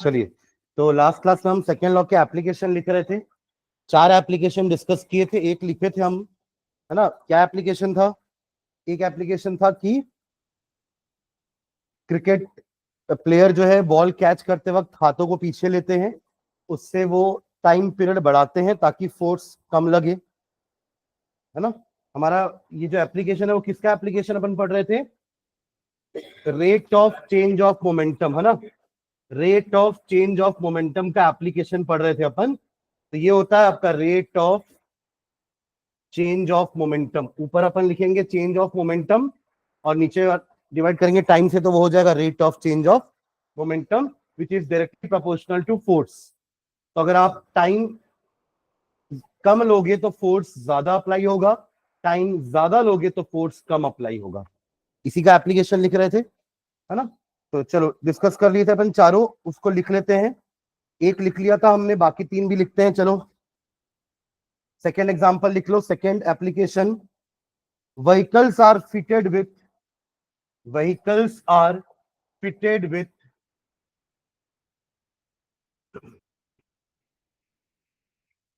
चलिए, तो last class में हम सेकेंड लॉ के एप्लीकेशन लिख रहे थे। 4 एप्लीकेशन डिस्कस किए थे, एक लिखे थे हम, है ना। क्या एप्लीकेशन था? एक एप्लीकेशन था कि क्रिकेट प्लेयर जो है बॉल कैच करते वक्त हाथों को पीछे लेते हैं, उससे वो टाइम पीरियड बढ़ाते हैं ताकि फोर्स कम लगे, है ना। हमारा ये जो एप्लीकेशन है वो किसका एप्लीकेशन अपन पढ़ रहे थे? Rate of change of momentum, है ना। Rate of change of momentum का एप्लीकेशन पढ़ रहे थे अपन। तो ये होता है आपका rate of change of momentum. ऊपर अपन लिखेंगे चेंज ऑफ मोमेंटम और नीचे डिवाइड करेंगे टाइम से, तो वो हो जाएगा rate of change of momentum which is directly proportional to force. तो अगर आप टाइम कम लोगे तो फोर्स ज्यादा अप्लाई होगा, टाइम ज्यादा लोगे तो फोर्स कम अप्लाई होगा। इसी का एप्लीकेशन लिख रहे थे, है ना। तो चलो डिस्कस कर लिए थे अपन चारों, उसको लिख लेते हैं। एक लिख लिया था हमने, बाकी 3 भी लिखते हैं। चलो सेकेंड एग्जांपल लिख लो, second application. Vehicles are fitted with vehicles are fitted with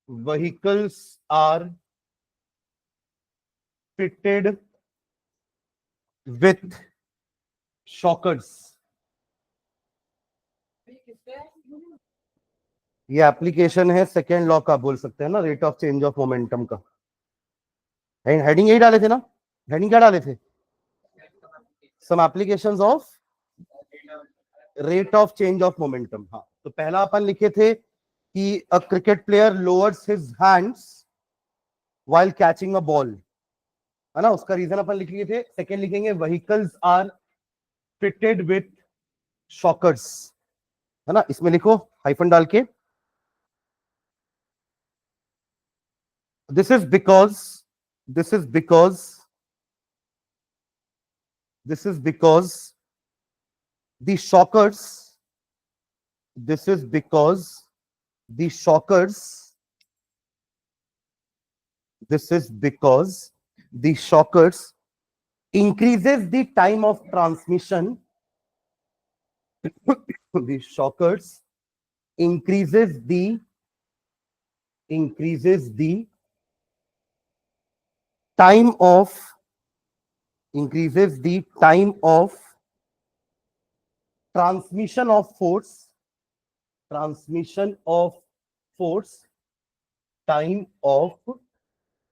vehicles are fitted with shockers। ये एप्लीकेशन है सेकेंड लॉ का, बोल सकते हैं ना, rate of change of momentum का। हेडिंग यही डाले थे ना? हेडिंग क्या डाले थे? Some applications of rate of change of momentum. हाँ, तो पहला अपन लिखे थे कि a cricket player lowers his hands while catching a ball, है ना। उसका रीजन अपन लिख लिए थे। सेकेंड लिखेंगे vehicles are fitted with shockers, है ना। इसमें लिखो हाइफन डाल के, this is because this is because this is because the shockers this is because the shockers this is because the shockers increases the time of transmission the shockers increases the time of transmission of force time of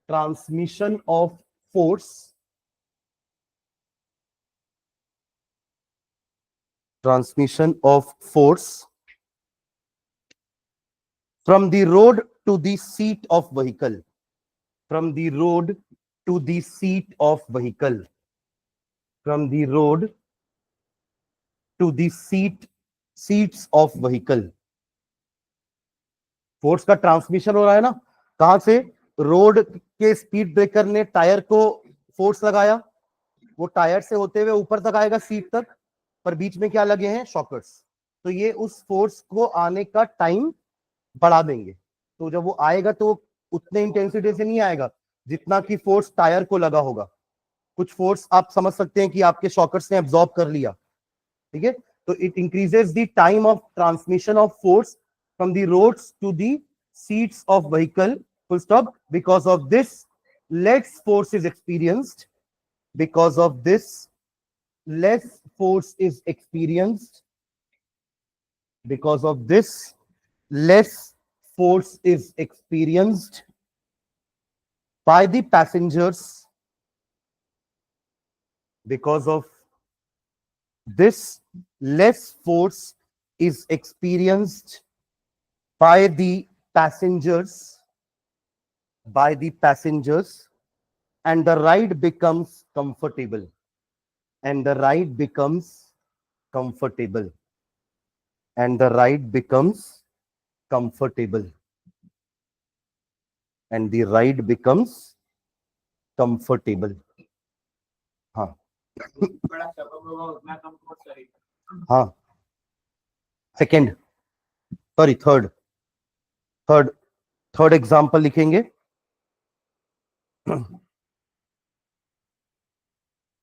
transmission of force from the road to the seat of vehicle, from the road to the seat of vehicle, from the road to the seats of vehicle। Force का transmission हो रहा है ना, कहां से? Road के speed breaker ने tyre को फोर्स लगाया, वो टायर से होते हुए ऊपर तक आएगा सीट तक, पर बीच में क्या लगे हैं? शॉकर्स। तो ये उस फोर्स को आने का टाइम बढ़ा देंगे। तो जब वो आएगा तो उतने इंटेंसिटी से नहीं आएगा जितना कि फोर्स टायर को लगा होगा। कुछ फोर्स आप समझ सकते हैं कि आपके शॉकर्स ने एब्जॉर्ब कर लिया, ठीक है। तो it increases the time of transmission of force from the roads to the seats of vehicle, full stop. Because of this less force is experienced, because of this less force is experienced, because of this less force is experienced by the passengers, because of this less force is experienced by the passengers, and the ride becomes comfortable, and the ride becomes comfortable, and the ride becomes comfortable, and the ride becomes comfortable। हाँ हाँ, second sorry third third example लिखेंगे।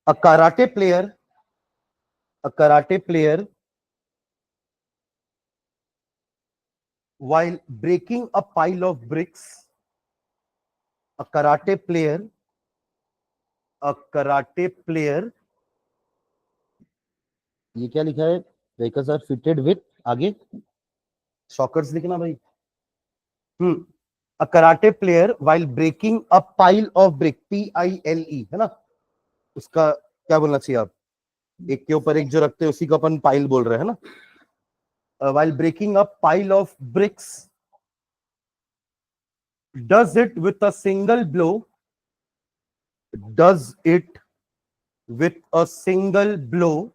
a karate player while breaking a pile of bricks, a karate player, ये क्या लिखा है? Vehicles are fitted with, आगे shockers लिखना भाई. A karate player while breaking a pile of brick, P-I-L-E, है ना? उसका क्या बोलना चाहिए आप? एक के ऊपर एक जो रखते हैं उसी को अपन पाइल बोल रहे हैं ना? While breaking a pile of bricks, does it with a single blow. Does it with a single blow.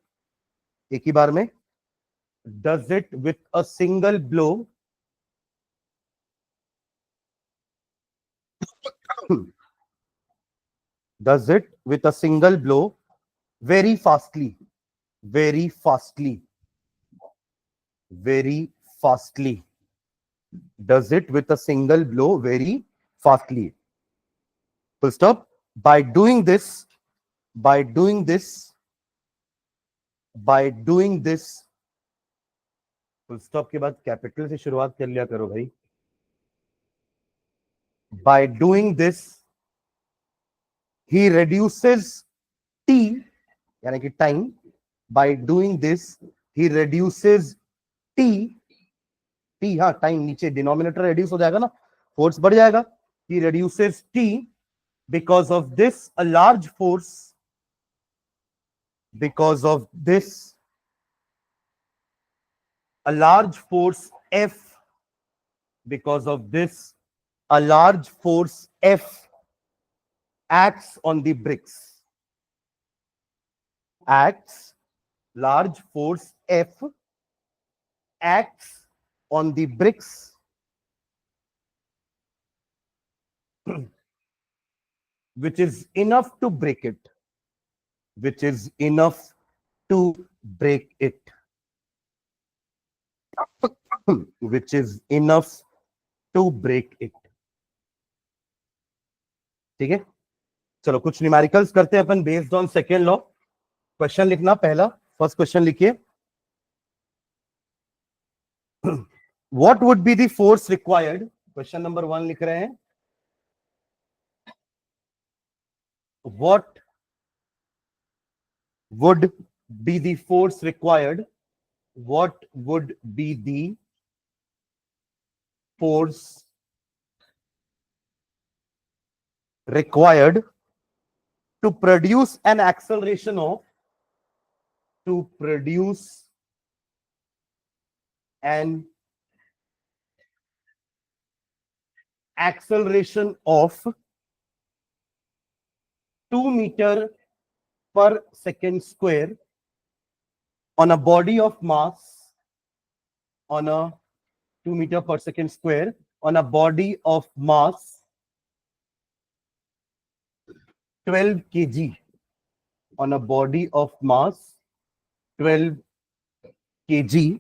एक ही बार में. Does it with a single blow. Does it with a single blow very fastly. Very fastly. Very fastly. Does it with a single blow very fastly. Full stop. By doing this, full stop के बाद capital से शुरुआत कर लिया करो भाई. By doing this, he reduces t, यानी कि time. By doing this, he reduces t. हाँ, टाइम नीचे डिनोमिनेटर रेड्यूस हो जाएगा ना, फोर्स बढ़ जाएगा. He reduces t. Because of this, a large force. Because of this, a large force F. Because of this, a large force F acts on the bricks. Large force F acts on the bricks, which is enough to break it. Which is enough to break it. Which is enough to break it. ठीक है, चलो कुछ numericals करते हैं अपन based on second law. Question लिखना पहला, first question लिखिए. What would be the force required? Question number 1 लिख रहे हैं. What would be the force required? What would be the force required to produce an acceleration of, of 2 meter per second square on a body of mass, on a 2 meter per second square on a body of mass 12 kg. On a body of mass 12 kg.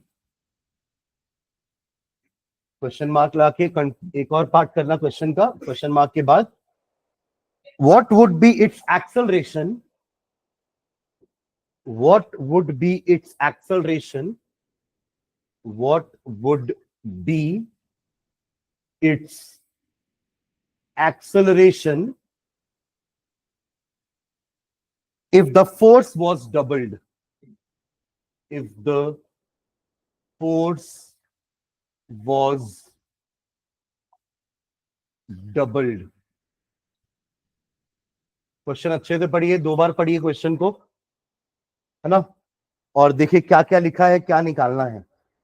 Question mark लाके एक और part करना question का. Question mark के बाद what would be its acceleration? What would be its acceleration? What would be its acceleration if the force was doubled? If the force was doubled. Question अच्छे से पढ़िए, 2 बार पढ़िए क्वेश्चन को, है ना, और देखिए क्या क्या लिखा है, क्या निकालना है,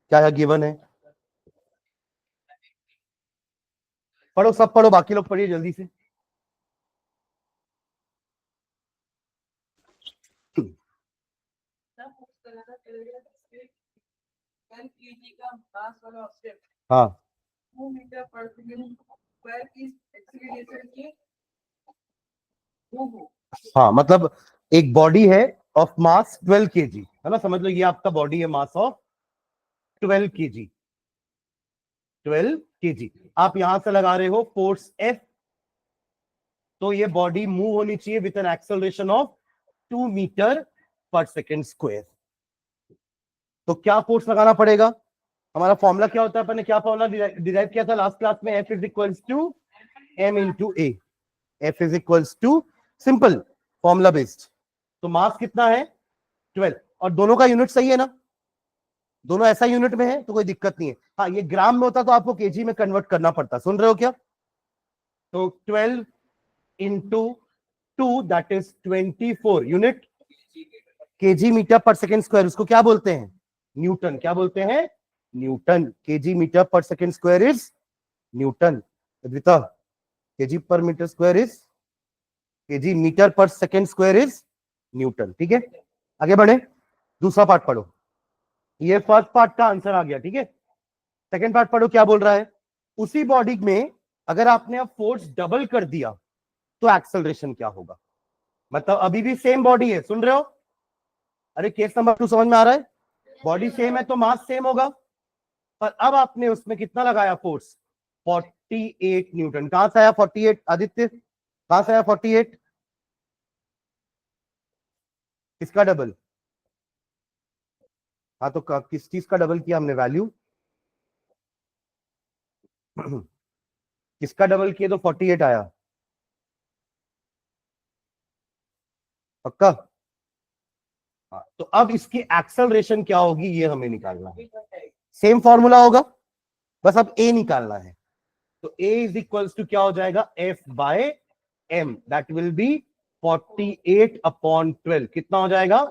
क्या क्या गिवन है. पढ़ो, सब पढ़ो, बाकी लोग पढ़िए जल्दी से. हाँ, 2 मीटर पर सेकंड स्क्वायर की एक्सीलरेशन की. हाँ, मतलब एक बॉडी है ऑफ मास 12 kg, है ना, समझ लो ये आपका बॉडी है मास ऑफ 12 kg. 12 kg. आप यहां से लगा रहे हो फोर्स F, तो ये बॉडी मूव होनी चाहिए with an acceleration of 2 metre पर सेकेंड स्क्वायर. तो क्या फोर्स लगाना पड़ेगा? हमारा फॉर्मूला क्या होता है, अपन ने क्या फॉर्मूला डिराइव किया था लास्ट क्लास में, F is equals to m into A, F is equals to, simple formula based. तो मास कितना है 12, और दोनों का यूनिट सही है ना, दोनों ऐसा यूनिट में है तो कोई दिक्कत नहीं है। हाँ ये ग्राम में होता तो आपको केजी में कन्वर्ट करना पड़ता, सुन रहे हो क्या? तो 12 into 2 that is 24 unit, KG metre पर सेकेंड स्क्वायर, उसको क्या बोलते हैं? न्यूटन। क्या बोलते हैं? न्यूटन। केजी मीटर पर second square is newton. Advita, KG per metre square is, KG metre पर सेकेंड स्क्वायर इज न्यूटन। ठीक है, आगे बढ़े, दूसरा पार्ट पढ़ो। ये फर्स्ट पार्ट का आंसर आ गया, ठीक है। सेकेंड पार्ट पढ़ो, क्या बोल रहा है? उसी बॉडी में अगर आपने अब फोर्स डबल कर दिया तो एक्सेलरेशन क्या होगा? मतलब अभी भी सेम बॉडी है, सुन रहे हो? अरे केस नंबर 2 समझ में आ रहा है? बॉडी सेम है तो मास सेम होगा, पर अब आपने उसमें कितना लगाया फोर्स? 48 न्यूटन। कहां से आया 48 आदित्य, कहां से आया 48? किसका डबल? हाँ तो किस चीज का डबल किया हमने? वैल्यू किसका डबल किया तो 48 आया? पक्का? हाँ, तो अब इसकी एक्सेलरेशन क्या होगी ये हमें निकालना है। सेम फॉर्मूला होगा, बस अब ए निकालना है। तो ए इज इक्वल्स टू क्या हो जाएगा? F by M, that will be 48/12। कितना हो जाएगा?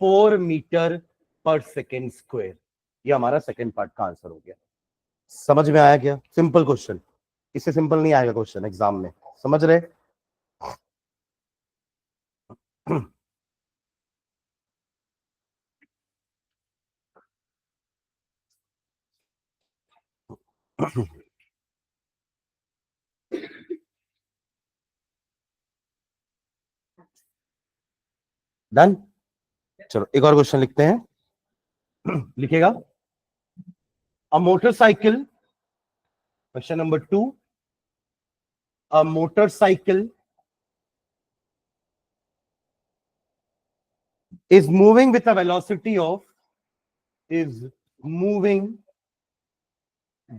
4 मीटर पर सेकेंड स्क्वायर। ये हमारा सेकेंड पार्ट का आंसर हो गया। समझ में आया क्या? सिंपल क्वेश्चन, इससे सिंपल नहीं आएगा क्वेश्चन एग्जाम में, समझ रहे? डन। चलो एक और क्वेश्चन लिखते हैं। लिखेगा, a motorcycle, question number 2, a motorcycle is moving with a velocity of, is moving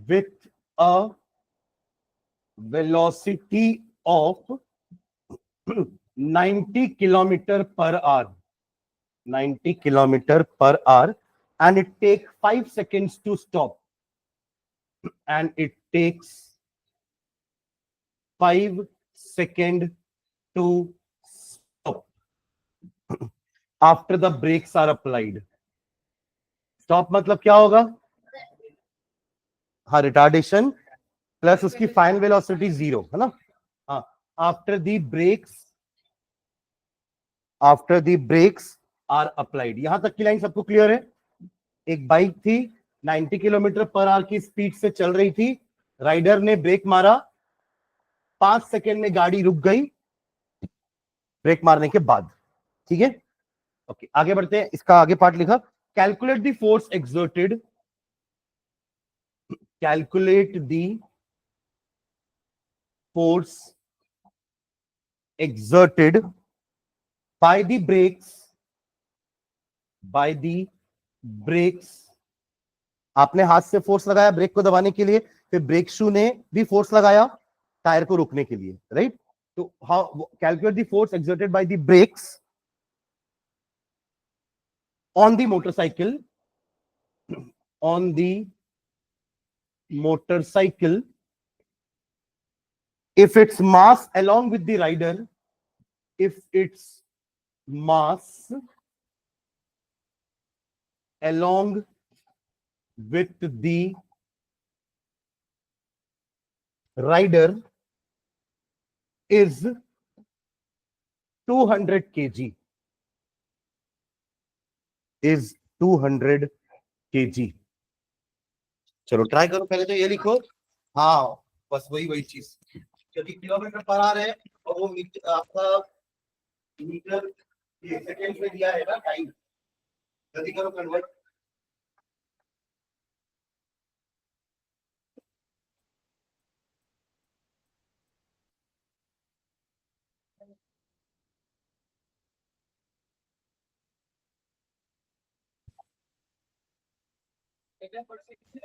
with a velocity of 90 kilometer per hour, 90 kilometer per hour, and it takes 5 seconds to stop, and it takes 5 seconds to stop after the brakes are applied. Stop मतलब क्या होगा? हाँ, retardation plus उसकी final velocity 0, है ना? हाँ, after the brakes, after the brakes are applied. यहां तक की लाइन सबको क्लियर है? एक बाइक थी, 90 किलोमीटर पर आवर की स्पीड से चल रही थी, राइडर ने ब्रेक मारा, 5 सेकेंड में गाड़ी रुक गई ब्रेक मारने के बाद। ठीक है, ओके आगे बढ़ते हैं। इसका आगे पार्ट लिखा, calculate the force exerted, calculate the force exerted by the brakes, by the brakes। आपने हाथ से फोर्स लगाया ब्रेक को दबाने के लिए, फिर ब्रेक शू ने भी फोर्स लगाया टायर को रोकने के लिए, राइट? तो how calculate the force exerted by the breaks on the motorcycle, on the motorcycle if its mass along with the rider, if its mass along with the rider is 200 kg, is 200 kg। चलो try करो, पहले तो ये लिखो। हाँ, बस वही वही चीज, क्योंकि किलोमीटर पर आ रहे हैं और वो मीटर आपका, मीटर ये सेकंड में दिया है ना टाइम, जल्दी करो कन्वर्ट। मीटर पर सेकंड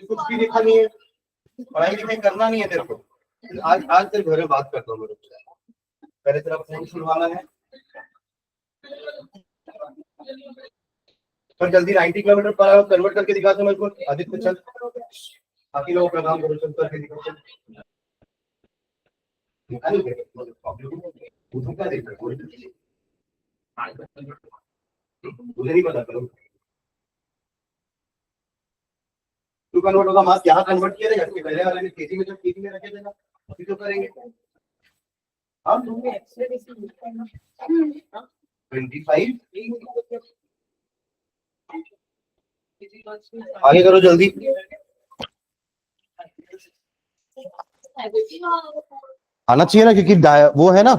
कुछ भी लिखा नहीं है, पढ़ाई लिखाई करना नहीं है तेरे को। आज आज तेरे घर में बात करता हूँ मेरे को। पहले तेरा फोन छुड़वाना है, पर जल्दी 90 किलोमीटर पर आवर कन्वर्ट करके दिखा दो मेरे को। आदित्य चल, बाकी लोगों का काम करो, चल करके दिखा। मुझे नहीं पता करो तू कन्वर्ट होगा, मास यहाँ कन्वर्ट किया रहेगा, पहले वाले ने केजी में, जब केजी में रखे देगा अभी तो करेंगे हम। 25 आगे करो जल्दी। आना चाहिए ना, क्योंकि वो है ना,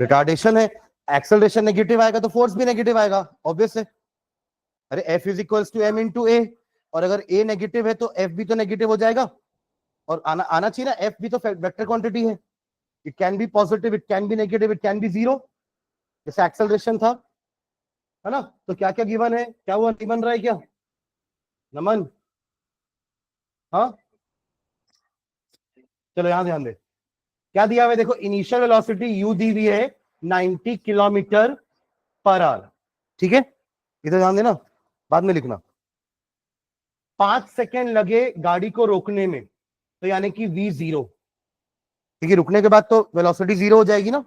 रिटार्डेशन है। एक्सेलरेशन नेगेटिव आएगा तो फोर्स भी नेगेटिव आएगा, ऑब्वियस है। अरे F is equals to M into A, और अगर A नेगेटिव है तो F भी तो नेगेटिव हो जाएगा। और आना चाहिए ना, F भी तो वेक्टर क्वांटिटी है। It can be positive, it can be negative, it can be zero, जैसे एक्सेलरेशन था, है ना। तो क्या क्या गिवन है, क्या वो नहीं बन रहा है क्या नमन? हाँ चलो यहां ध्यान दे, क्या दिया हुआ है देखो। इनिशियल वेलोसिटी u दी हुई है 90 किलोमीटर पर आवर, ठीक है। इधर ध्यान देना, बाद में लिखना। 5 सेकेंड लगे गाड़ी को रोकने में, तो यानी कि v जीरो, ठीक है। रुकने के बाद तो वेलोसिटी जीरो हो जाएगी ना,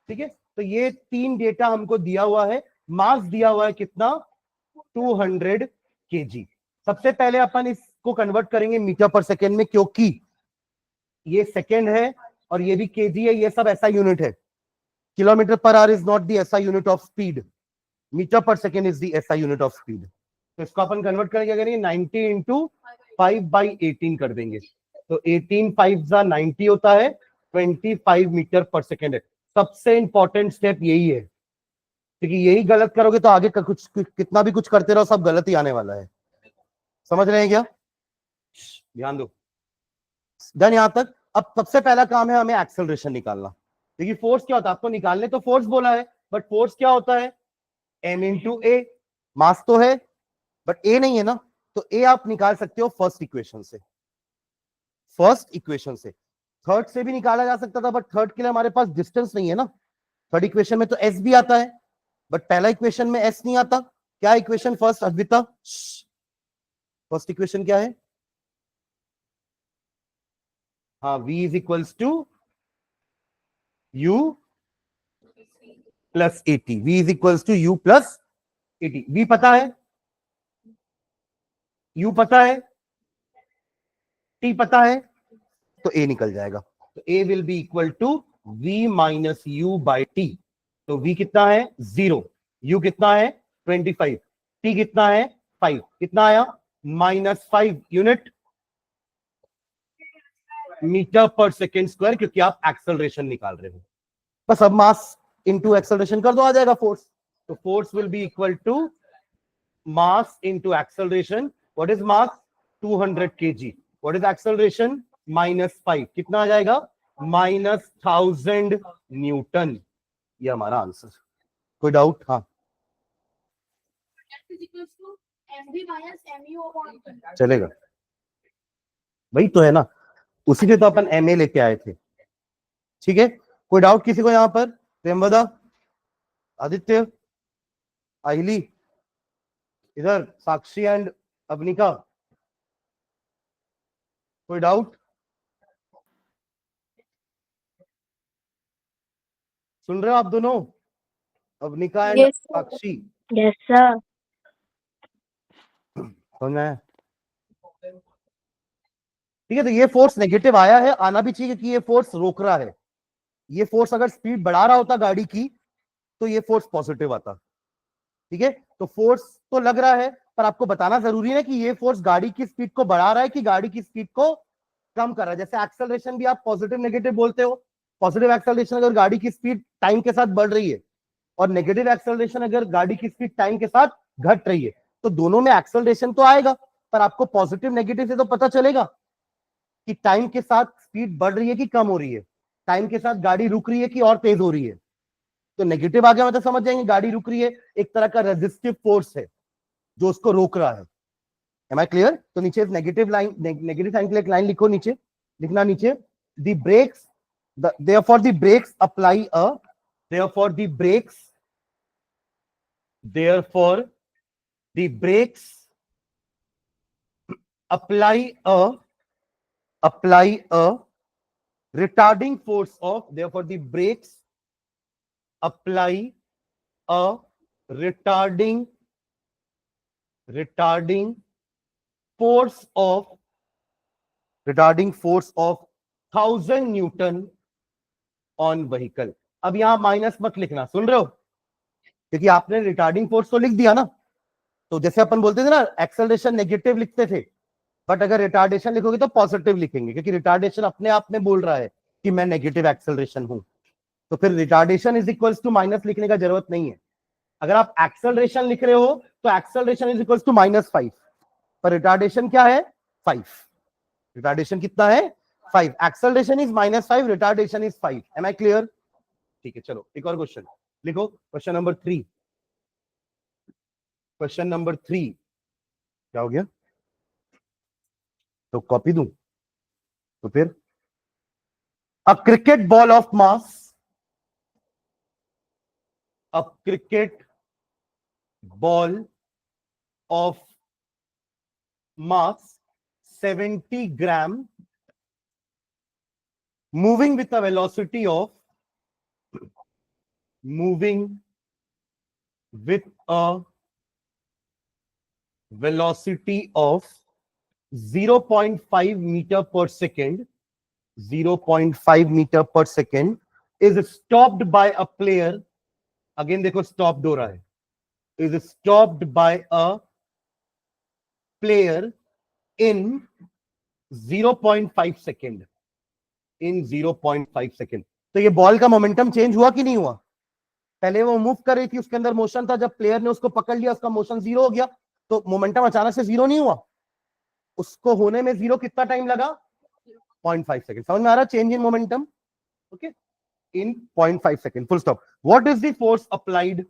ठीक है। तो ये 3 डेटा हमको दिया हुआ है। मास दिया हुआ है कितना, 200 kg। सबसे पहले अपन इसको कन्वर्ट करेंगे मीटर पर सेकेंड में, क्योंकि ये सेकेंड है और ये भी केजी है, ये सब ऐसा यूनिट है। Kilometre per hour is not the ऐसा यूनिट ऑफ स्पीड, मीटर पर सेकेंड इज द ऐसा यूनिट ऑफ स्पीड। तो इसको अपन कन्वर्ट करेंगे, करेंगे 90 इंटू 5/18 कर देंगे। तो 18 5 90 होता है, 25 मीटर पर सेकेंड है। सबसे इंपॉर्टेंट स्टेप यही है, क्योंकि यही गलत करोगे तो आगे कुछ कितना भी कुछ करते रहो, सब गलत ही आने वाला है। समझ रहे हैं क्या? ध्यान दो। डन यहां तक। अब सबसे पहला काम है हमें एक्सेलरेशन निकालना, क्योंकि फोर्स क्या होता है आपको निकालने, तो फोर्स बोला है, बट फोर्स क्या होता है, m इंटू ए। मास तो है बट ए नहीं है ना, तो ए आप निकाल सकते हो फर्स्ट इक्वेशन से। फर्स्ट इक्वेशन से, थर्ड से भी निकाला जा सकता था, बट थर्ड के लिए हमारे पास डिस्टेंस नहीं है ना। थर्ड इक्वेशन में तो एस भी आता है, बट पहला इक्वेशन में एस नहीं आता। क्या equation first Advita? First equation क्या है? हाँ, v is equals to u plus AT. v is equals to u plus AT. v पता है, u पता है, t पता है, तो a निकल जाएगा। तो a will be equal to v minus u by टी। तो v कितना है 0, u कितना है 25, t कितना है 5, कितना आया -5 यूनिट मीटर पर सेकेंड स्क्वायर, क्योंकि आप एक्सेलरेशन निकाल रहे हो। बस अब मास इंटू एक्सेलरेशन कर दो, आ जाएगा फोर्स। तो force will be equal to mass into acceleration. What is mass? 200 kg। What is acceleration? -5, कितना आ जाएगा -1000 न्यूटन। ये हमारा आंसर। कोई डाउट? हाँ चलेगा, वही तो है ना, उसी के तो अपन एमए लेके आए थे, ठीक है। कोई डाउट किसी को यहां पर? प्रेमवदा, आदित्य, आइली, इधर साक्षी एंड अवनिका, कोई डाउट? सुन रहे हो आप दोनों, Avanika and Sakshi? Yes sir. समझ में आया? ठीक है, तो ये फोर्स नेगेटिव आया है, आना भी चाहिए, कि ये फोर्स रोक रहा है। ये फोर्स अगर स्पीड बढ़ा रहा होता गाड़ी की, तो ये फोर्स पॉजिटिव आता। ठीक है, तो फोर्स तो लग रहा है, पर आपको बताना जरूरी है कि ये फोर्स गाड़ी की स्पीड को बढ़ा रहा है कि गाड़ी की स्पीड को कम कर रहा है। जैसे एक्सेलरेशन भी आप पॉजिटिव नेगेटिव बोलते हो। पॉजिटिव एक्सेलरेशन अगर गाड़ी की स्पीड टाइम के साथ बढ़ रही है, और नेगेटिव एक्सेलरेशन अगर गाड़ी की स्पीड टाइम के साथ घट रही है, तो दोनों में एक्सेलरेशन तो आएगा, पर आपको पॉजिटिव नेगेटिव से तो पता चलेगा कि टाइम के साथ स्पीड बढ़ रही है कि कम हो रही है, टाइम के साथ गाड़ी रुक रही है कि और तेज हो रही है। तो नेगेटिव आ गया मतलब समझ जाएंगे गाड़ी रुक रही है, एक तरह का रेजिस्टिव फोर्स है जो उसको रोक रहा है। Am I clear? तो नीचे नेगेटिव लाइन, नेगेटिव साइन के लिए एक लाइन लिखो, नीचे लिखना, नीचे the brakes, therefore the brakes apply a, therefore the brakes, therefore the brakes apply a retarding force of, therefore the brakes apply a retarding force of 1000 Newton on vehicle. अब यहां minus मत लिखना, सुन रहे हो, क्योंकि आपने रिटार्डिंग फोर्स तो लिख दिया ना। तो जैसे अपन बोलते थे ना, एक्सेलरेशन नेगेटिव लिखते थे, बट अगर रिटार्डेशन लिखोगे तो पॉजिटिव लिखेंगे, क्योंकि रिटार्डेशन अपने आप में बोल रहा है कि मैं नेगेटिव एक्सेलरेशन हूं। तो फिर retardation is equals to minus लिखने का जरूरत नहीं है। अगर आप एक्सेलरेशन लिख रहे हो तो एक्सेलरेशन इज इक्वल्स टू -5, पर रिटार्डेशन क्या है? 5। रिटार्डेशन कितना है? 5। Acceleration is -5, retardation is 5। Am I clear? ठीक है, चलो एक और क्वेश्चन लिखो। Question number 3। क्वेश्चन नंबर 3 क्या हो गया? तो कॉपी दूं तो फिर, a cricket ball of mass, a cricket ball of mass 70 gram moving with a velocity of 0.5 meter per second, 0.5 meter per second is stopped by a player, again देखो stopped हो रहा है, is stopped by a player in 0.5 second, in 0.5 second. तो ये ball का momentum change हुआ कि नहीं हुआ? पहले वो मूव कर रही थी, उसके अंदर मोशन था, जब प्लेयर ने उसको पकड़ लिया उसका मोशन 0 हो गया, तो मोमेंटम अचानक से 0 नहीं हुआ, उसको होने में 0 कितना टाइम लगा? 0.5 सेकेंड। समझ में आ रहा? Change in momentum, okay, in 0.5 second, full stop. What is the force applied?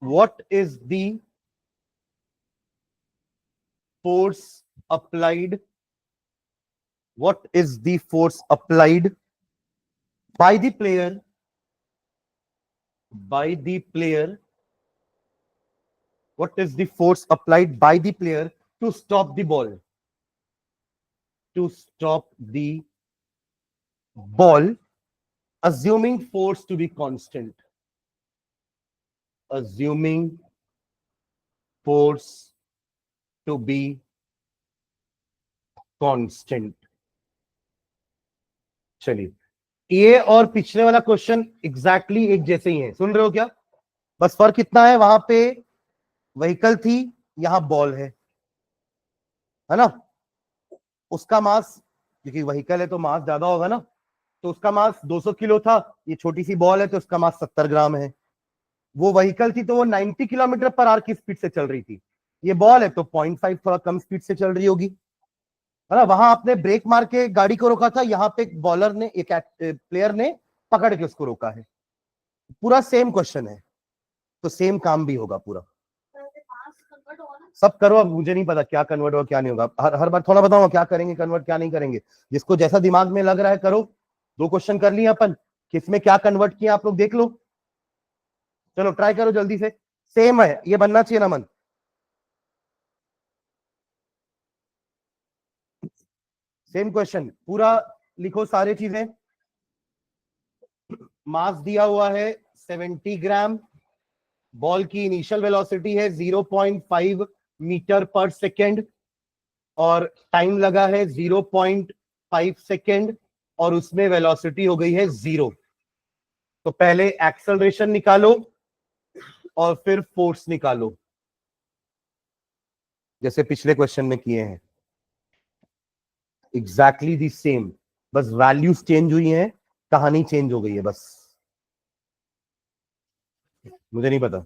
What is the force applied? What is the force applied by the player? What is the force applied by the player to stop the ball? To stop the ball, assuming force to be constant. Assuming force to be constant. चलिए, ये और पिछले वाला question exactly एक जैसे ही है, सुन रहे हो क्या? बस फर्क कितना है, वहां पे व्हीकल थी, यहां बॉल है ना। उसका मास, क्योंकि व्हीकल है तो मास ज्यादा होगा ना, तो उसका मास 200 किलो था, ये छोटी सी बॉल है तो उसका मास 70 ग्राम है। वो व्हीकल थी तो वो 90 किलोमीटर पर आवर की स्पीड से चल रही थी, ये बॉल है तो 0.5 थोड़ा कम स्पीड से चल रही होगी, है ना। वहां आपने ब्रेक मार के गाड़ी को रोका था, यहाँ पे बॉलर ने, एक प्लेयर ने पकड़ के उसको रोका है। पूरा सेम क्वेश्चन है, तो सेम काम भी होगा पूरा। सब करो, अब मुझे नहीं पता क्या कन्वर्ट होगा क्या नहीं होगा, हर बार थोड़ा बताऊंगा क्या करेंगे कन्वर्ट क्या नहीं करेंगे, जिसको जैसा दिमाग में लग रहा है करो। 2 क्वेश्चन कर लिए अपन, किसमें क्या कन्वर्ट किया आप लोग देख लो, चलो ट्राई करो जल्दी से। सेम है, ये बनना चाहिए ना मन। सेम क्वेश्चन पूरा लिखो, सारे चीजें। मास दिया हुआ है 70 ग्राम, बॉल की इनिशियल वेलोसिटी है 0.5 मीटर पर सेकेंड, और टाइम लगा है 0.5 सेकेंड, और उसमें वेलोसिटी हो गई है 0। तो पहले एक्सेलरेशन निकालो, और फिर फोर्स निकालो, जैसे पिछले क्वेश्चन में किए हैं। एग्जैक्टली दी सेम, बस वैल्यूज चेंज हुई हैं, कहानी चेंज हो गई है बस। मुझे नहीं पता,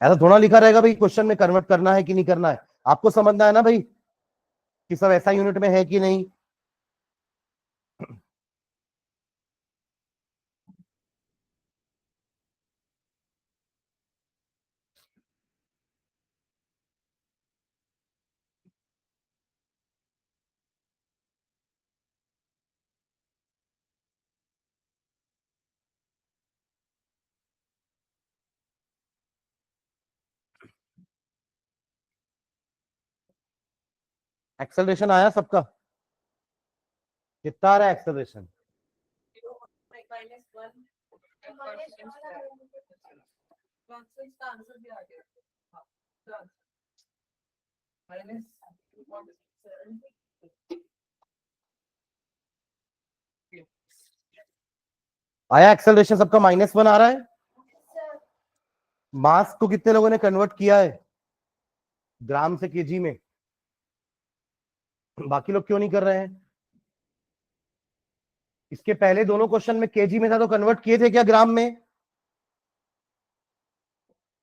ऐसा थोड़ा लिखा रहेगा भाई क्वेश्चन में कन्वर्ट करना है कि नहीं करना है। आपको समझना है ना भाई कि सब ऐसा यूनिट में है कि नहीं। एक्सेलरेशन आया सबका? कितना आ रहा है एक्सेलरेशन? आंसर भी आ गया। माइनस आया एक्सेलरेशन सबका -1 आ रहा है। मास को कितने लोगों ने कन्वर्ट किया है ग्राम से केजी में? बाकी लोग क्यों नहीं कर रहे हैं? इसके पहले दोनों क्वेश्चन में केजी में था तो कन्वर्ट किए थे क्या ग्राम में?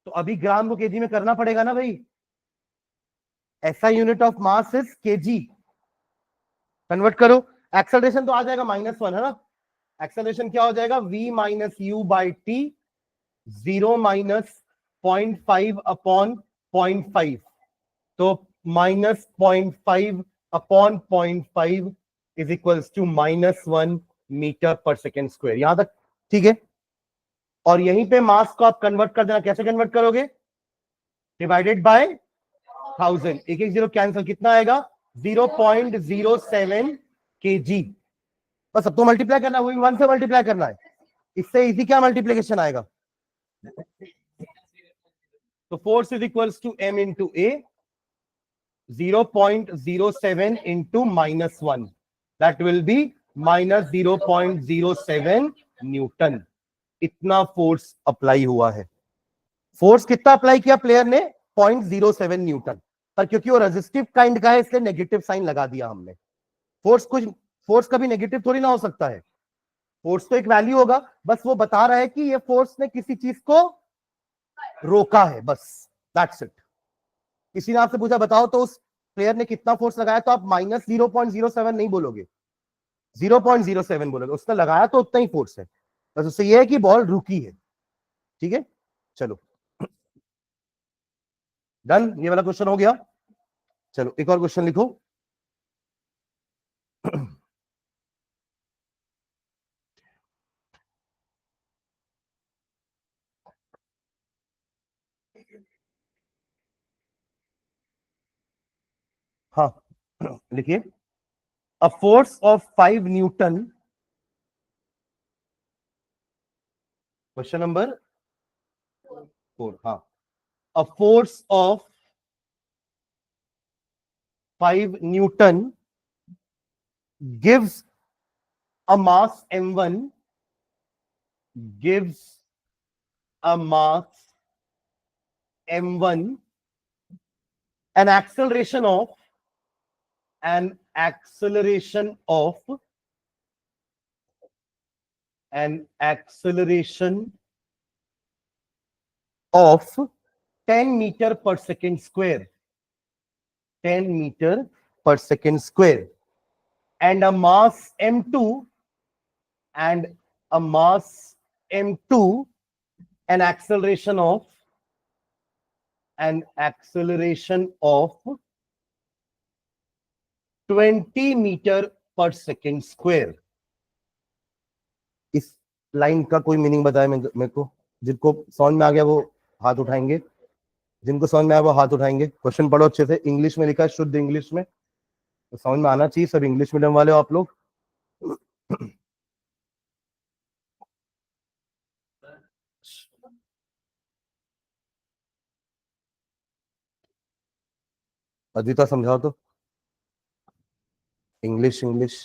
तो अभी ग्राम को केजी में करना पड़ेगा ना भाई। ऐसा unit of mass is KG. Convert करो। एक्सेलरेशन तो आ जाएगा -1, है ना। एक्सेलरेशन क्या हो जाएगा? v माइनस यू बाई टी, 0 माइनस 0.5 अपॉन 0.5, तो -0.5 upon 0.5 is equals to -1 metre पर सेकेंड स्क्वायर। यहां तक ठीक है। और यहीं पे मास को आप कन्वर्ट कर देना। कैसे कन्वर्ट करोगे? डिवाइडेड बाय 1000, एक एक जीरो कैंसिल, कितना आएगा? 0.07 kg। बस अब तो मल्टीप्लाई करना है, वही 1 से मल्टीप्लाई करना है। इससे इजी क्या मल्टीप्लीकेशन आएगा? तो force is equals to m into A, 0.07 into -1, that will be -0.07 newton. इतना फोर्स अप्लाई हुआ है। फोर्स कितना अप्लाई किया प्लेयर ने? 0.07 न्यूटन। पर क्योंकि वो रेजिस्टिव काइंड का है इसलिए नेगेटिव साइन लगा दिया हमने। फोर्स कभी नेगेटिव थोड़ी ना हो सकता है। फोर्स तो एक वैल्यू होगा, बस वो बता रहा है कि ये फोर्स ने किसी चीज को रोका है, बस दैट्स इट। किसी ने आपसे पूछा बताओ तो उस प्लेयर ने कितना फोर्स लगाया, तो आप -0.07 नहीं बोलोगे, 0.07 बोलोगे। उसने लगाया तो उतना ही फोर्स है, बस उससे ये है कि बॉल रुकी है। ठीक है, चलो डन। ये वाला क्वेश्चन हो गया। चलो एक और क्वेश्चन लिखो। हाँ लिखिए। A force of 5 Newton, question number 4। हाँ, a force of 5 Newton gives a mass m1, gives a mass m1, an acceleration of an acceleration of an acceleration of 10 meter per second square, 10 meter per second square, and a mass m2, and a mass m2, an acceleration of 20 metre पर second square. इस line का कोई meaning बताए मेरे को। जिनको समझ में आ गया वो हाथ उठाएंगे, जिनको समझ में आया वो हाथ उठाएंगे। क्वेश्चन पढ़ो अच्छे से, इंग्लिश में लिखा है, शुद्ध इंग्लिश में, तो समझ में आना चाहिए। सब इंग्लिश मीडियम वाले हो आप लोग। अद्विता समझाओ तो, इंग्लिश इंग्लिश।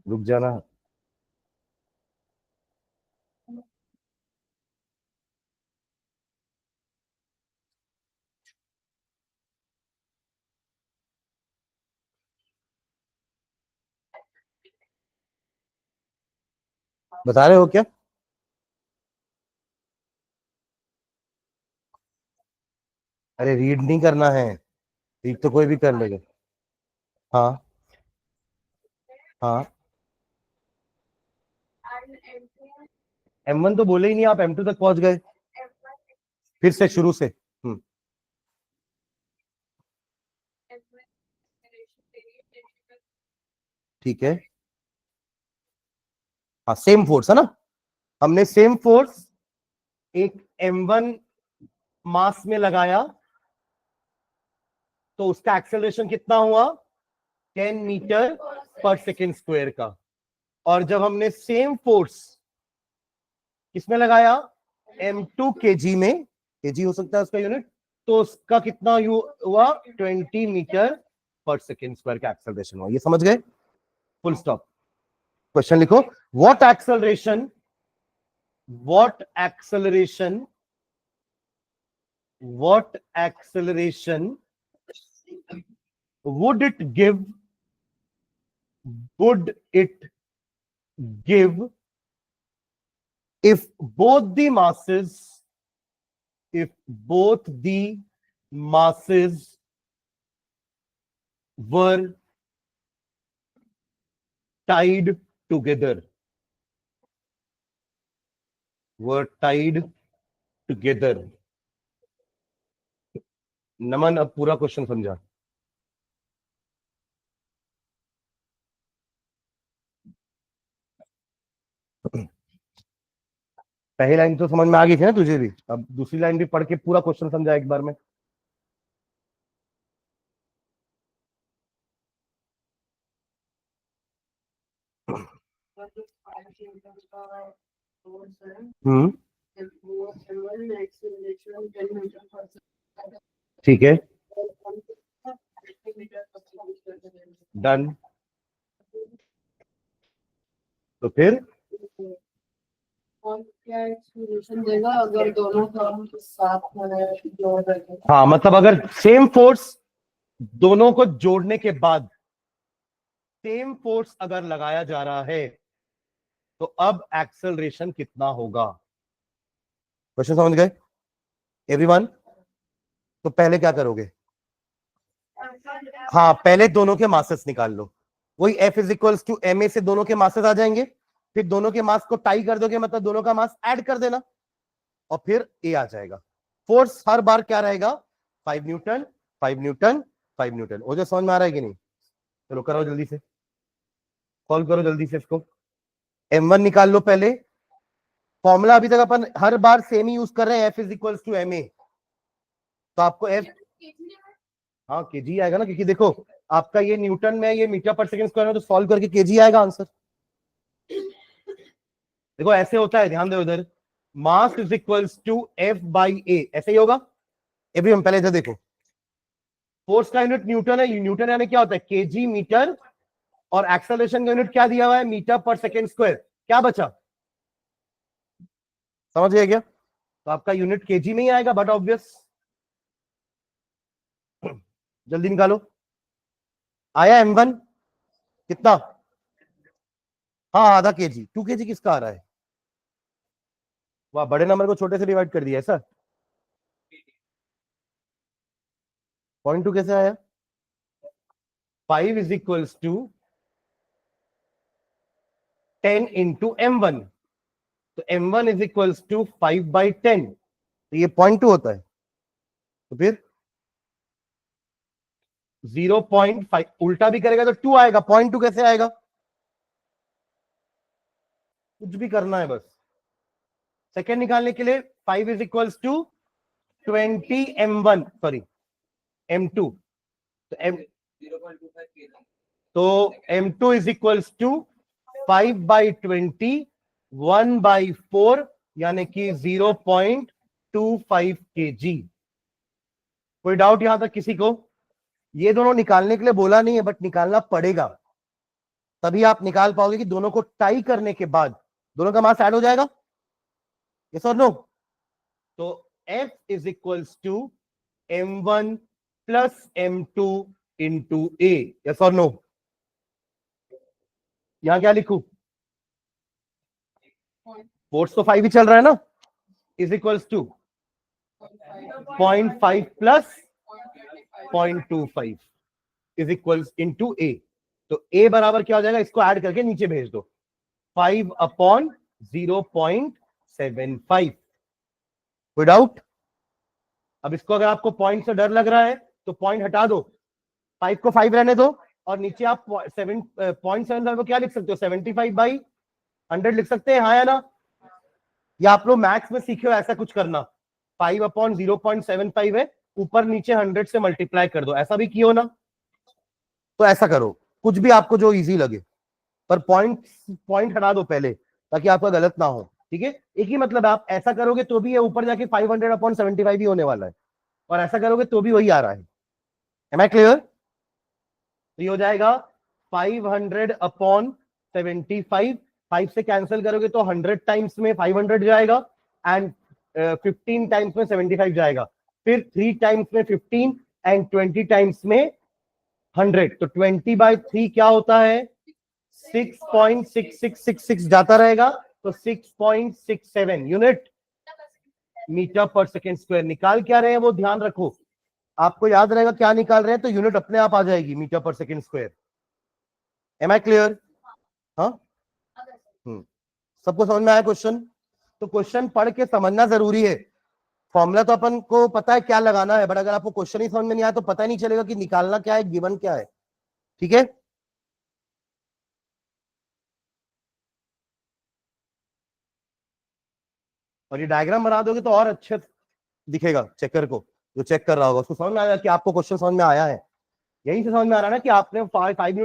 रुक जाना। बता रहे हो क्या? अरे रीड नहीं करना है, रीड तो कोई भी कर लेगा। हाँ हाँ, M1 तो बोले ही नहीं, आप M2 तक पहुंच गए। फिर से शुरू से। ठीक है, हाँ सेम फोर्स है ना, हमने सेम फोर्स एक M1 मास में लगाया, तो उसका एक्सेलरेशन कितना हुआ? 10 मीटर पर सेकेंड स्क्वायर का। और जब हमने सेम फोर्स किसमें लगाया? M2 kg में, kg हो सकता है उसका यूनिट, तो उसका कितना हुआ? 20 मीटर पर सेकेंड स्क्वायर का एक्सेलरेशन हुआ। ये समझ गए? Full stop. क्वेश्चन लिखो, what acceleration, what acceleration, what acceleration would it give, would it give if both the masses, if both the masses were tied together, were tied together? नमन अब पूरा question समझा। पहली line तो समझ में आ गई थी ना तुझे भी, अब दूसरी लाइन भी पढ़ के पूरा क्वेश्चन समझा एक बार में। हम्म, ठीक है, डन। तो फिर और क्या एक्सप्लेनेशन देगा अगर दोनों टर्म साथ में जोड़ रहे? हाँ मतलब अगर सेम फोर्स दोनों को जोड़ने के बाद सेम फोर्स अगर लगाया जा रहा है, तो अब एक्सेलरेशन कितना होगा? क्वेश्चन समझ गए एवरीवन? तो पहले क्या करोगे? हाँ पहले दोनों के मासेस निकाल लो, वही F is equals to ma से दोनों के मासेस आ जाएंगे, फिर दोनों के मास को टाई कर दोगे, मतलब दोनों का मास ऐड कर देना, और फिर A आ जाएगा। फोर्स हर बार क्या रहेगा? 5 न्यूटन, 5 न्यूटन, 5 न्यूटन। वो जो समझ में आ रहा है कि नहीं? चलो करो जल्दी से, सॉल्व करो जल्दी से इसको। M1 निकाल लो पहले, फॉर्मूला अभी तक अपन हर बार सेम ही यूज कर रहे हैं, F is equals to ma, तो आपको F, हाँ केजी आएगा ना, क्योंकि देखो आपका ये न्यूटन में, ये मीटर पर सेकंड स्क्वायर में, तो सॉल्व करके केजी आएगा आंसर। देखो ऐसे होता है, ध्यान दो इधर, mass is equals to F by A, ऐसे ही होगा। अभी हम पहले इधर देखो, फोर्स का यूनिट न्यूटन है, न्यूटन यानी क्या होता है? केजी मीटर, और एक्सेलरेशन का यूनिट क्या दिया हुआ है? मीटर पर सेकेंड स्क्वायर। क्या बचा? समझ गए क्या? तो आपका यूनिट केजी में ही आएगा, बट ऑब्वियस। जल्दी निकालो। आया M1 कितना? हाँ आधा केजी, 2 केजी किसका आ रहा है? वाह, बड़े नंबर को छोटे से डिवाइड कर दिया ऐसा। 0.2 कैसे आया? 5 is equals to 10 into M1, तो M1 इज इक्वल्स टू 5/10, तो ये 0.2 होता है। तो फिर 0.5 उल्टा भी करेगा तो 2 आएगा, 0.2 कैसे आएगा? कुछ भी करना है बस। सेकेंड निकालने के लिए 5 is equals to 20 M1, sorry M2, तो M2 इज इक्वल्स टू 5/20, 1/4, यानी कि 0.25 kg। कोई डाउट यहां तक किसी को? ये दोनों निकालने के लिए बोला नहीं है, बट निकालना पड़ेगा, तभी आप निकाल पाओगे कि दोनों को टाई करने के बाद दोनों का मास ऐड हो जाएगा, यस और नो? तो F is equals to M1 plus M2 into A, yes और नो? यहां क्या लिखूं? फोर्स तो 5 ही चल रहा है ना, is equals to 0.5 plus 0.25 is equals into A. तो ए बराबर क्या हो जाएगा, इसको ऐड करके नीचे भेज दो, 5 अपॉन 0.75। कोई डाउट? अब इसको अगर आपको पॉइंट से डर लग रहा है तो पॉइंट हटा दो, 5 को 5 रहने दो, और नीचे आप 7.75 को क्या लिख सकते हो, 75/100 लिख सकते हैं, हाँ या ना? या आप लोग मैथ्स में सीखे हो ऐसा कुछ करना, 5 अपॉन 0.75 है, ऊपर नीचे 100 से मल्टीप्लाई कर दो, ऐसा भी किया ना? तो ऐसा करो, कुछ भी आपको जो इजी लगे, पर पॉइंट हटा दो पहले, ताकि आपका गलत ना हो, ठीक है? एक ही मतलब, आप ऐसा करोगे तो भी ये ऊपर जाके 500/75 ही होने वाला है, और ऐसा करोगे तो भी वही आ रहा है। Am I clear? तो ये हो जाएगा 500/75, 5 से कैंसिल करोगे तो 100 टाइम्स में 500 जाएगा, एंड 15 टाइम्स में 75 जाएगा, फिर 3 टाइम्स में 15 एंड 20 टाइम्स में 100। तो 20/3 क्या होता है, 6.6666 जाता रहेगा, तो 6.67 यूनिट मीटर पर सेकेंड स्क्वायर। निकाल क्या रहे हैं वो ध्यान रखो, आपको याद रहेगा क्या निकाल रहे हैं, तो यूनिट अपने आप आ जाएगी, मीटर पर second square. Am I clear? हाँ, सबको समझ में आया क्वेश्चन? तो क्वेश्चन पढ़ के समझना जरूरी है, फॉर्मूला तो अपन को पता है क्या लगाना है, बट अगर आपको क्वेश्चन ही समझ में नहीं आया तो पता ही नहीं चलेगा कि निकालना क्या है, गिवन क्या है, ठीक है? और ये डायग्राम बना दोगे तो और अच्छे दिखेगा चेकर को, जो चेक कर रहा होगा उसको समझ में आएगा कि आपको क्वेश्चन समझ में आया है। यही से समझ में आ रहा है ना कि आपने 5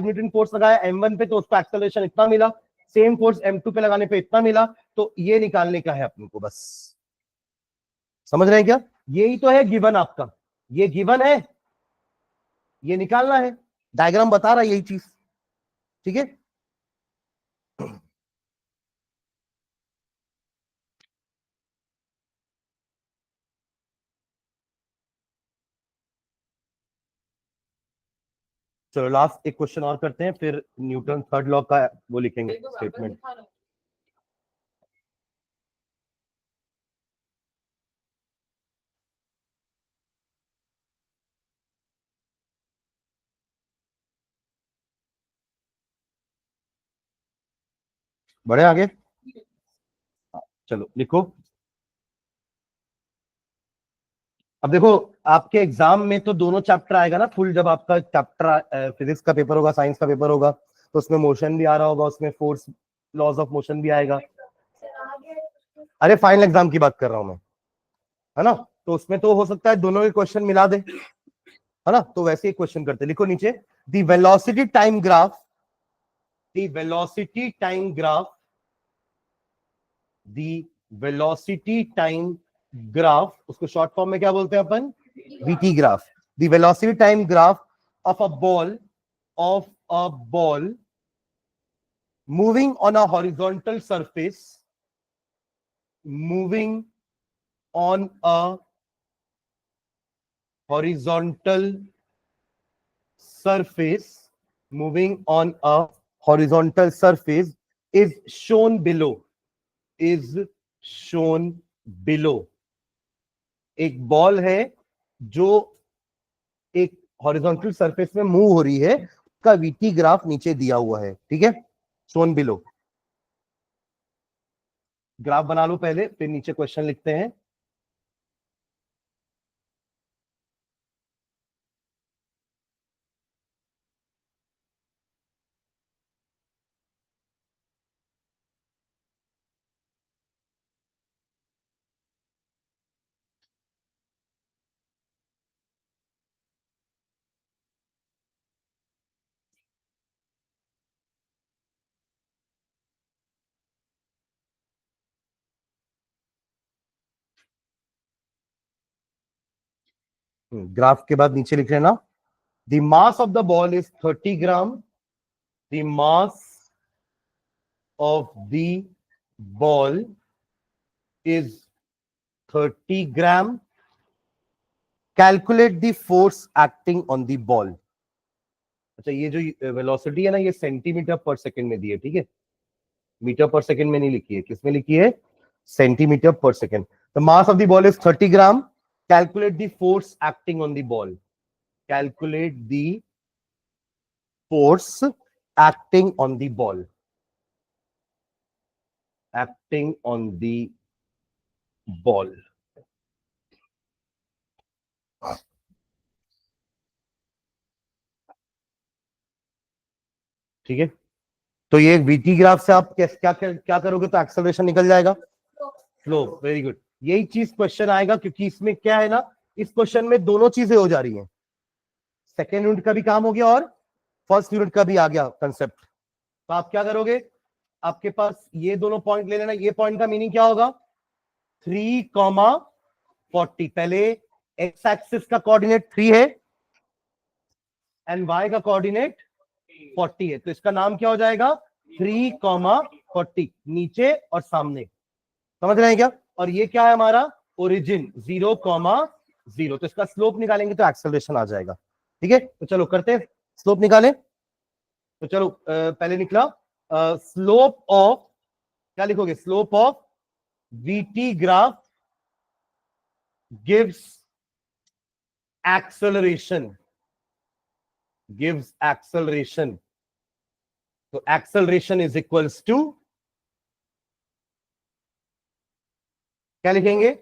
न्यूटन फोर्स लगाया M1 पे, तो उसका एक्सेलरेशन इतना मिला, सेम फोर्स M2 पे लगाने पे इतना मिला, तो ये निकालने का है अपने को, बस समझ रहे हैं क्या? यही तो है गिवन आपका, ये गिवन है, ये निकालना है, डायग्राम बता रहा है यही चीज, ठीक है? चलो लास्ट एक क्वेश्चन और करते हैं, फिर न्यूटन थर्ड लॉ का वो लिखेंगे स्टेटमेंट। बढ़े आगे? चलो लिखो। अब देखो, आपके एग्जाम में तो दोनों चैप्टर आएगा ना फुल, जब आपका चैप्टर फिजिक्स का पेपर होगा, साइंस का पेपर होगा, तो उसमें मोशन भी आ रहा होगा, उसमें फोर्स लॉज ऑफ मोशन भी आएगा। अरे फाइनल एग्जाम की बात कर रहा हूं मैं, है ना? तो उसमें तो हो सकता है दोनों के क्वेश्चन मिला दे, है ना? तो वैसे ही क्वेश्चन करते, लिखो नीचे, the velocity time graph, the velocity time graph, the velocity time graph, उसको शॉर्ट फॉर्म में क्या बोलते हैं अपन, VT graph. The velocity time graph of a ball, of a ball moving on a horizontal surface, moving on a horizontal surface, moving on a horizontal surface is shown below, is shown below। एक ball है जो एक horizontal surface में move हो रही है, उसका VT graph नीचे दिया हुआ है, ठीक है? Shown below. ग्राफ बना लो पहले, फिर नीचे क्वेश्चन लिखते हैं। ग्राफ के बाद नीचे लिख लेना, the mass of the ball is 30 gram, the mass of the ball is 30 gram, calculate the force acting on the ball. अच्छा, ये जो वेलोसिटी है ना, ये सेंटीमीटर पर सेकंड में दी है, ठीक है? मीटर पर सेकेंड में नहीं लिखी है, किसमें लिखी है? सेंटीमीटर पर second. The mass of the ball is 30 gram. Calculate the force acting on the ball. Calculate the force acting on the ball. Acting on the ball. ठीक है, तो ये वीटी ग्राफ से आप क्या करोगे तो एक्सेलरेशन निकल जाएगा, स्लोप। वेरी गुड, यही चीज क्वेश्चन आएगा, क्योंकि इसमें क्या है ना, इस क्वेश्चन में दोनों चीजें हो जा रही हैं। सेकेंड यूनिट का भी काम हो गया और फर्स्ट यूनिट का भी आ गया कंसेप्ट। तो आप क्या करोगे, आपके पास ये दोनों पॉइंट ले लेना। ये पॉइंट का मीनिंग क्या होगा? 3,40। पहले एक्स एक्सिस का कोऑर्डिनेट 3 है एंड वाई का कोऑर्डिनेट 40 है, तो इसका नाम क्या हो जाएगा? 3,40, नीचे और सामने। समझ रहे हैं क्या? और ये क्या है हमारा? ओरिजिन 0,0। तो इसका स्लोप निकालेंगे तो एक्सेलरेशन आ जाएगा। ठीक है, तो चलो करते हैं, स्लोप निकालें। तो चलो पहले निकला स्लोप ऑफ, क्या लिखोगे? Slope of VT graph gives acceleration. Gives acceleration. तो एक्सेलरेशन इज इक्वल्स टू, क्या लिखेंगे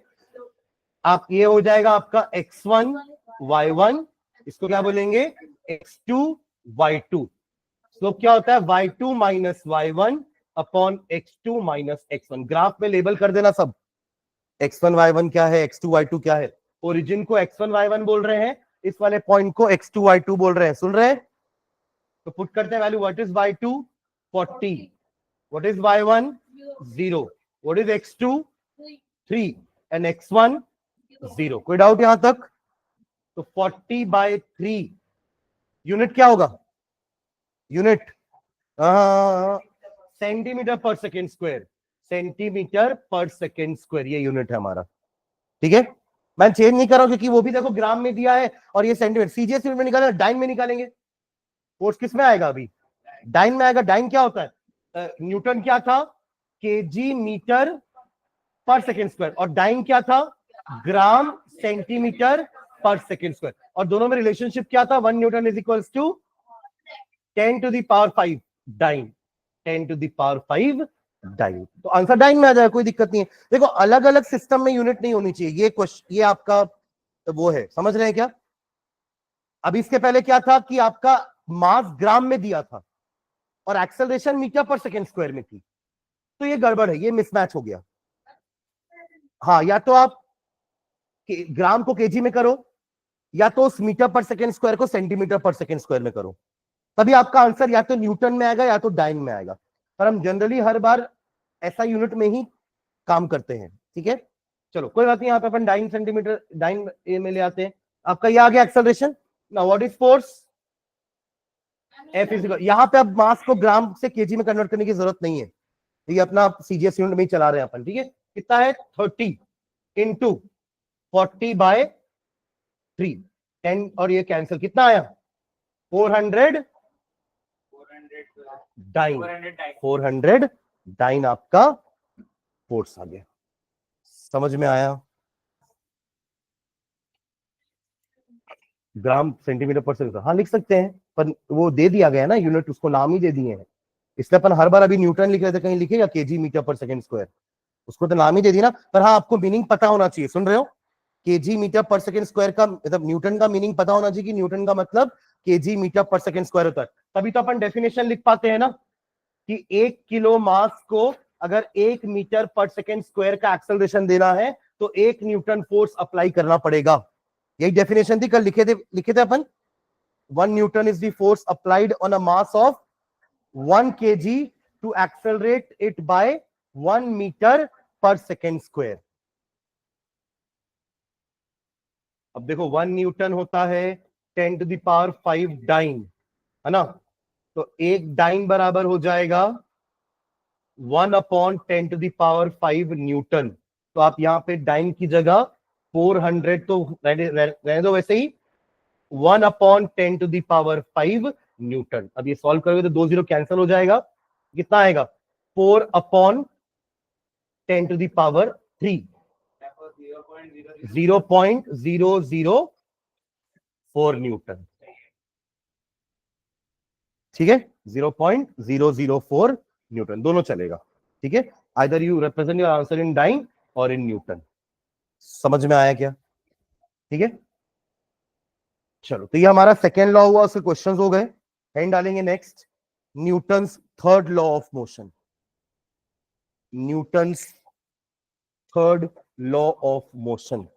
आप? ये हो जाएगा आपका x1 y1, इसको क्या बोलेंगे? x2 y2। स्लोप क्या होता है? y2 minus y1 upon x2 minus x1। Graph में लेबल कर देना सब, x1 y1 क्या है, x2 y2 क्या है। ओरिजिन को x1 y1 बोल रहे हैं, इस वाले पॉइंट को x2 y2 बोल रहे हैं। सुन रहे हैं? तो पुट करते हैं value. What is y2? 40। What is y1? 0। What is x2? 3 and x1 0। कोई डाउट यहां तक? तो 40/3 यूनिट क्या होगा? यूनिट सेंटीमीटर पर सेकेंड स्क्वायर। सेंटीमीटर पर सेकेंड स्क्वायर ये यूनिट है हमारा। ठीक है, मैं चेंज नहीं कर रहा हूं, क्योंकि वो भी देखो ग्राम में दिया है और ये सेंटीमीटर। सीजीएस यूनिट में निकालेंगे, डाइन में निकालेंगे। फोर्स किस में आएगा? अभी डाइन में आएगा। डाइन क्या होता है? न्यूटन क्या था? केजी मीटर पर सेकेंड स्क्वायर। और डाइन क्या था? ग्राम सेंटीमीटर पर सेकेंड स्क्वायर। और दोनों में रिलेशनशिप क्या था? 1 newton is equals to 10⁵ dyne. 10⁵ dyne. तो आंसर डाइन में आ जाएगा, कोई दिक्कत नहीं है। देखो अलग अलग सिस्टम में यूनिट नहीं होनी चाहिए, ये क्वेश्चन, ये आपका वो है, समझ रहे हैं क्या? अब इसके पहले क्या था कि आपका मास ग्राम में दिया था और एक्सेलरेशन मीटर पर सेकेंड स्क्वायर में थी, तो ये गड़बड़ है, ये मिसमैच हो गया। हाँ, या तो आप ग्राम को केजी में करो, या तो उस मीटर पर सेकेंड स्क्वायर को सेंटीमीटर पर सेकेंड स्क्वायर में करो, तभी आपका आंसर या तो न्यूटन में आएगा या तो डाइन में आएगा। पर हम जनरली हर बार ऐसा यूनिट में ही काम करते हैं। ठीक है, चलो कोई बात नहीं, यहाँ पे अपन डाइन सेंटीमीटर डाइन में ले आते हैं। आपका ये आ गया acceleration. Now what is force? F is equal, यहाँ पे अब मास को ग्राम से केजी में कन्वर्ट करने की जरूरत नहीं है, ये अपना सीजीएस यूनिट में ही चला रहे हैं अपन। ठीक है, कितना है? 30 इंटू 40/3, 10 और ये कैंसिल, कितना आया? 400 डाइन। 400 डाइन आपका फोर्स आ गया। समझ में आया? ग्राम सेंटीमीटर पर सेकेंड, हाँ लिख सकते हैं, पर वो दे दिया गया ना यूनिट, उसको नाम ही दे दिए हैं, इसलिए अपन हर बार अभी न्यूटन लिख रहे थे, कहीं लिखे या केजी मीटर पर सेकेंड स्क्वायर, उसको तो नाम ही दे दिया ना। पर हाँ, आपको मीनिंग पता होना चाहिए। सुन रहे हो? केजी मीटर पर सेकेंड स्क्वायर का मतलब न्यूटन का मीनिंग पता होना चाहिए कि न्यूटन का मतलब केजी मीटर पर सेकेंड स्क्वायर होता है, तभी तो अपन डेफिनेशन लिख पाते हैं ना कि 1 किलो मास को अगर 1 मीटर पर सेकेंड स्क्वायर का एक्सेलरेशन देना है तो 1 न्यूटन फोर्स अप्लाई करना पड़ेगा। यही डेफिनेशन थी, कल लिखे थे अपन। 1 newton is the force applied on a mass of 1 kg to accelerate it by 1 metre पर सेकेंड स्क्वायर। अब देखो 1 न्यूटन होता है 10⁵ डाइन, है ना? तो एक डाइन बराबर हो जाएगा 1/10⁵ न्यूटन। तो आप यहां पे डाइन की जगह 400 तो रहने दो वैसे ही, 1/10⁵ न्यूटन। अब ये सॉल्व करोगे तो 2 0 कैंसिल हो जाएगा, कितना आएगा? 4/10⁻³ 0.004 न्यूटन। ठीक है, 0.004 न्यूटन, दोनों चलेगा। ठीक है, either you represent your answer in dyne और इन न्यूटन। समझ में आया क्या? ठीक है, चलो, तो ये हमारा सेकेंड लॉ हुआ, उसके क्वेश्चंस हो गए। हेड डालेंगे next, Newton's third law of motion. Newton's third law of motion,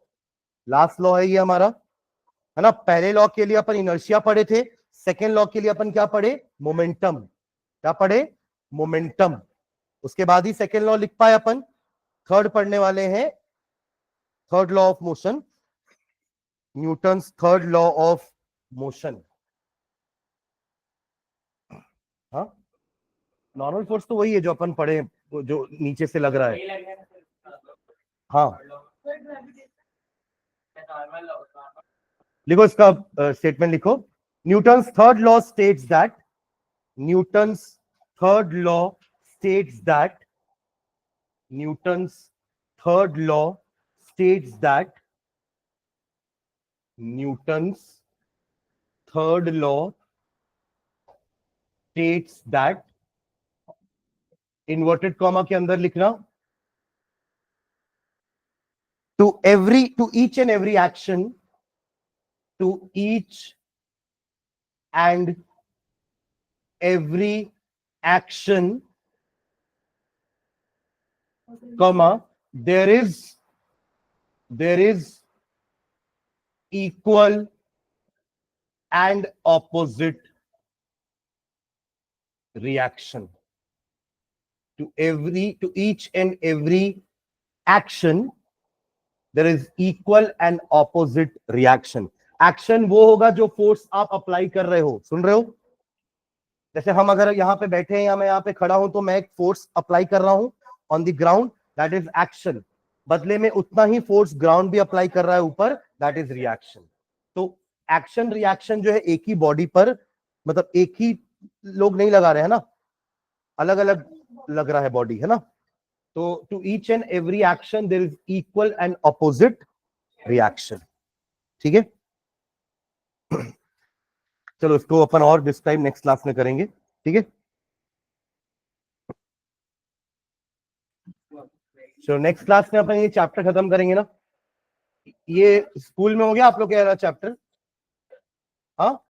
last law है ये हमारा, है ना। पहले लॉ के लिए अपन इनर्शिया पढ़े थे, सेकेंड लॉ के लिए अपन क्या पढ़े? मोमेंटम। क्या पढ़े? मोमेंटम। उसके बाद ही सेकेंड लॉ लिख पाए अपन। थर्ड पढ़ने वाले हैं third law of motion, Newton's third law of motion. हाँ, नॉर्मल फोर्स तो वही है जो अपन पढ़े, जो नीचे से लग रहा है। हाँ, लिखो इसका स्टेटमेंट लिखो। Newton's third law states that, Newton's third law states that, Newton's third law states that, Newton's third law states that, inverted comma के अंदर लिखना, to each and every action, to each and every action, comma, there is equal and opposite reaction. To each and every action, there is equal and opposite reaction. Action वो होगा जो force आप apply कर रहे हो। सुन रहे हो? जैसे हम अगर यहाँ पे बैठे हैं या मैं यहाँ पे खड़ा हूं, तो मैं एक फोर्स अप्लाई कर रहा हूं on the ground, that is action. बदले में उतना ही फोर्स ग्राउंड भी अप्लाई कर रहा है ऊपर, दैट इज रिएक्शन। तो एक्शन रिएक्शन जो है एक ही बॉडी पर, मतलब एक ही लोग नहीं लगा रहे हैं ना, अलग अलग लग रहा है बॉडी, है ना। तो to each and every action there is equal and opposite reaction. ठीक है, चलो इसको अपन और दिस टाइम नेक्स्ट क्लास में करेंगे। ठीक है, चलो नेक्स्ट क्लास में अपन ये चैप्टर खत्म करेंगे ना। ये स्कूल में हो गया आप लोग का चैप्टर? हाँ,